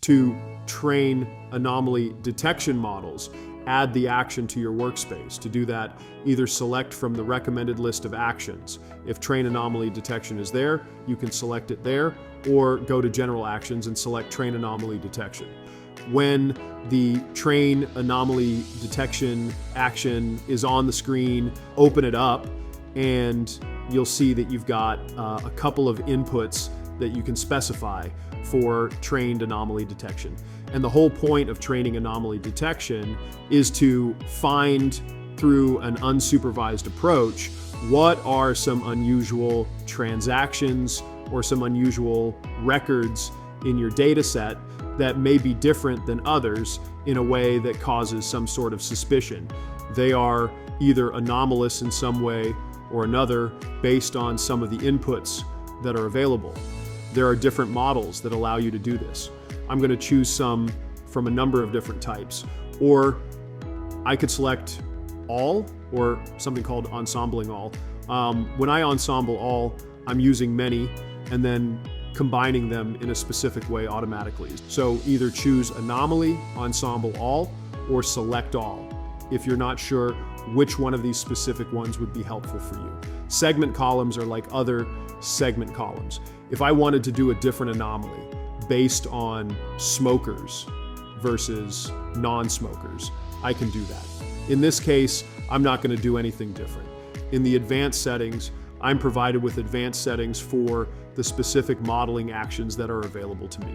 To train anomaly detection models, add the action to your workspace. To do that, either select from the recommended list of actions. If train anomaly detection is there, you can select it there, or go to general actions and select train anomaly detection. When the train anomaly detection action is on the screen, open it up and you'll see that you've got a couple of inputs that you can specify for trained anomaly detection. And the whole point of training anomaly detection is to find, through an unsupervised approach, what are some unusual transactions or some unusual records in your data set that may be different than others in a way that causes some sort of suspicion. They are either anomalous in some way or another based on some of the inputs that are available. There are different models that allow you to do this. I'm going to choose some from a number of different types, or I could select all, or something called ensembling all. When I ensemble all, I'm using many and then combining them in a specific way automatically. So either choose anomaly, ensemble all, or select all if you're not sure which one of these specific ones would be helpful for you. Segment columns are like other segment columns. If I wanted to do a different anomaly based on smokers versus non-smokers, I can do that. In this case, I'm not going to do anything different. In the advanced settings, I'm provided with advanced settings for the specific modeling actions that are available to me.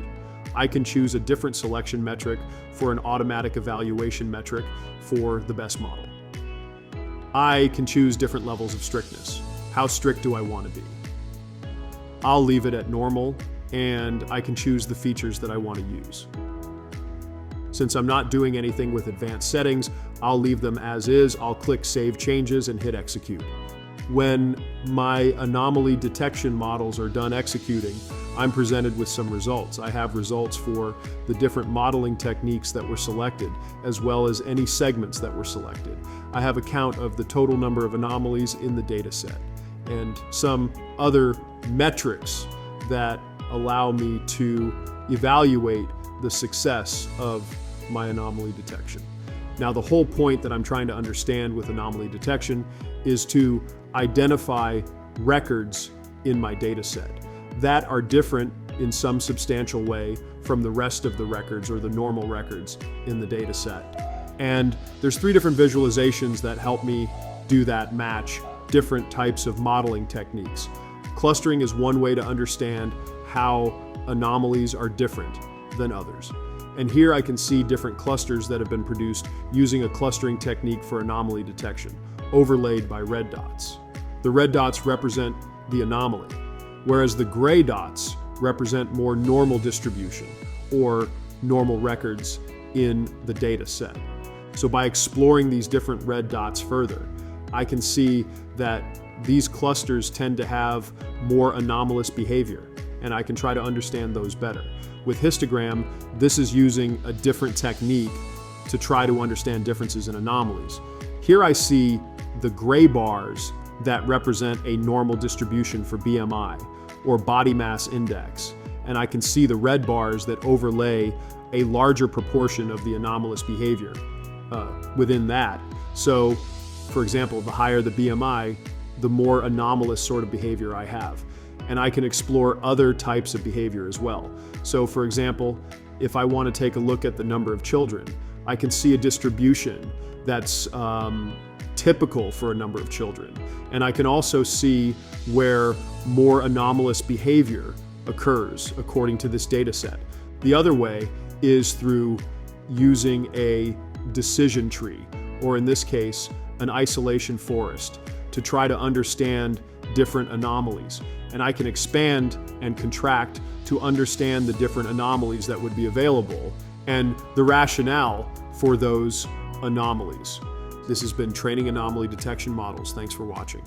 I can choose a different selection metric for an automatic evaluation metric for the best model. I can choose different levels of strictness. How strict do I want to be? I'll leave it at normal, and I can choose the features that I want to use. Since I'm not doing anything with advanced settings, I'll leave them as is. I'll click Save Changes and hit Execute. When my anomaly detection models are done executing, I'm presented with some results. I have results for the different modeling techniques that were selected, as well as any segments that were selected. I have a count of the total number of anomalies in the data set, and some other metrics that allow me to evaluate the success of my anomaly detection. Now, the whole point that I'm trying to understand with anomaly detection is to identify records in my data set that are different in some substantial way from the rest of the records or the normal records in the data set. And there's 3 different visualizations that help me do that, match different types of modeling techniques. Clustering is one way to understand how anomalies are different than others. And here I can see different clusters that have been produced using a clustering technique for anomaly detection, overlaid by red dots. The red dots represent the anomaly, whereas the gray dots represent more normal distribution or normal records in the data set. So by exploring these different red dots further, I can see that these clusters tend to have more anomalous behavior, and I can try to understand those better. With histogram, this is using a different technique to try to understand differences in anomalies. Here I see the gray bars that represent a normal distribution for BMI, or body mass index, and I can see the red bars that overlay a larger proportion of the anomalous behavior within that. So, for example, the higher the BMI, the more anomalous sort of behavior I have. And I can explore other types of behavior as well. So, for example, if I want to take a look at the number of children, I can see a distribution that's typical for a number of children. And I can also see where more anomalous behavior occurs according to this data set. The other way is through using a decision tree, or in this case, an isolation forest, to try to understand different anomalies. And I can expand and contract to understand the different anomalies that would be available and the rationale for those anomalies. This has been Training Anomaly Detection Models. Thanks for watching.